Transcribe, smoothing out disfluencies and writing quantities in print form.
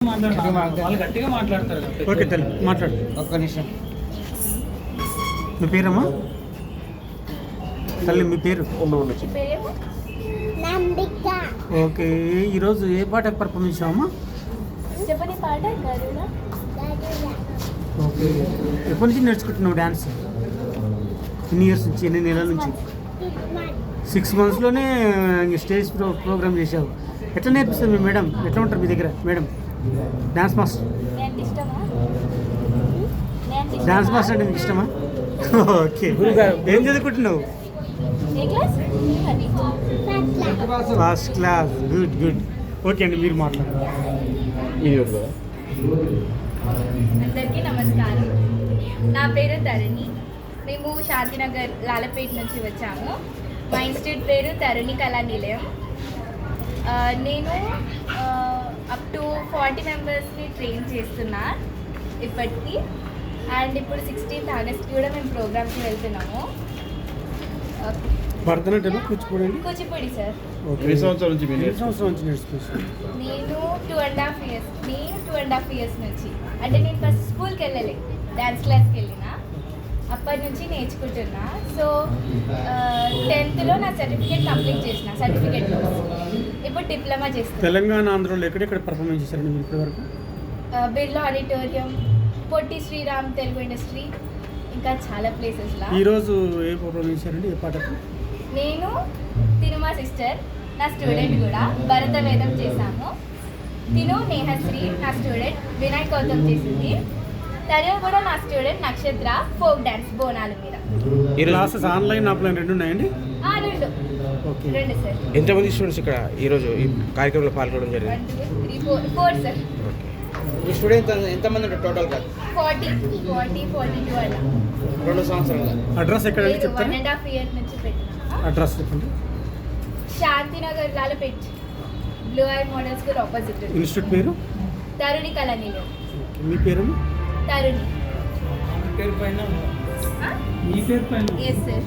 వాళ్ళు గట్టిగా మాట్లాడతారు. ఓకే తల్లి మాట్లాడు. ఒక్క నిమిషం. మీ పేరమ్మా? తల్లి మీ పేరు? ఓకే, ఈరోజు ఏ పాట పర్ఫార్మెన్స్ ఇచ్చావమ్మా? చెప్పని పాట గరుడ. ఓకే, ఎప్పటి నుంచి నేర్చుకుంటున్నావు డ్యాన్స్? ఎన్ని ఇయర్స్ నుంచి, ఎన్ని నెలల నుంచి? 6 monthsలోనే స్టేజ్ ప్రోగ్రామ్ చేసావు. ఎట్లా నేర్పిస్తుంది మీ మేడం? ఎట్లా ఉంటారు మీ దగ్గర madam? Dance master, dance master అంటే మీకు ఇష్టమా? ఓకే, ఏం చదువుకుంటున్నావు? First class, good good. Okay అండి, మీరు మాట్లాడండి. అందరికీ నమస్కారం. నా పేరు తరుణి. మేము శాంతినగర్ లాలపేట నుంచి వచ్చాము. మా ఇన్స్టిట్యూట్ పేరు తరుణి కళా నిలయం. నేను అప్ టు 40 మెంబర్స్ని ట్రైన్ చేస్తున్నా ఇప్పటికీ. అండ్ ఇప్పుడు 16th ఆగస్ట్ కూడా మేము ప్రోగ్రామ్కి వెళ్తున్నాము. భరతనాట్యం, కూచిపూడి? కూచిపూడి సార్. ఏ సంవత్సరం నుంచి నేర్చుకుంటున్నాను? నేను 2.5 years నుంచి. అంటే నేను ఫస్ట్ స్కూల్కి వెళ్ళలే, డ్యాన్స్ క్లాస్కి వెళ్ళిన. అప్పటి నుంచి నేర్చుకుంటున్నా. సో 10th నా సర్టిఫికేట్ కంప్లీట్ చేసిన, సర్టిఫికేట్ కోర్స్. ఇప్పుడు డిప్లొమా చేస్తాను. తెలంగాణ, ఆంధ్రలో ఎక్కడెక్కడ పర్ఫార్మెన్స్ చేశారండి మీరు ఇప్పటివరకు? బిర్లా ఆడిటోరియం, పొట్టి శ్రీరామ్ తెలుగు ఇండస్ట్రీ, ఇంకా చాలా ప్లేసెస్లో. ఈరోజు ఏ పర్ఫార్మెన్స్ చేశారండి, ఏ పాటకు? నేను తిరుమా సిస్టర్, నా స్టూడెంట్ కూడా భరత వేదం చేశాము. తిను నేహశ్రీ నా స్టూడెంట్, వినాయక్ గౌతమ్ చేసింది. తను కూడా నా స్టూడెంట్ నక్షత్ర, ఫోక్ డ్యాన్స్ బోనాల మీద. ఈ క్లాసెస్ ఆన్లైన్, ఆఫ్లైన్ రెండు ఉన్నాయండి? రెండు సార్. ఎంతమంది స్టూడెంట్స్ ఇక్కడ ఈరోజు ఈ కార్యక్రమంలో పాల్గొనడం జరిగింది? 1 2 3 4 సార్. ఈ స్టూడెంట్ ఎంతమంది ఉంటారు టోటల్గా? 42 అలా. 2 సంవత్సరాలు. అడ్రస్ ఎక్కడ చెప్తారు? 1.5 year నుంచి పెట్టినా. అడ్రస్ చెప్పండి. Shantinagar Lalapet, blue I model school opposite. Institute పేరు? తరుణి కళా నిలయం. మీ పేరు? తరుణి. పేరు పైన ఎస్ సార్.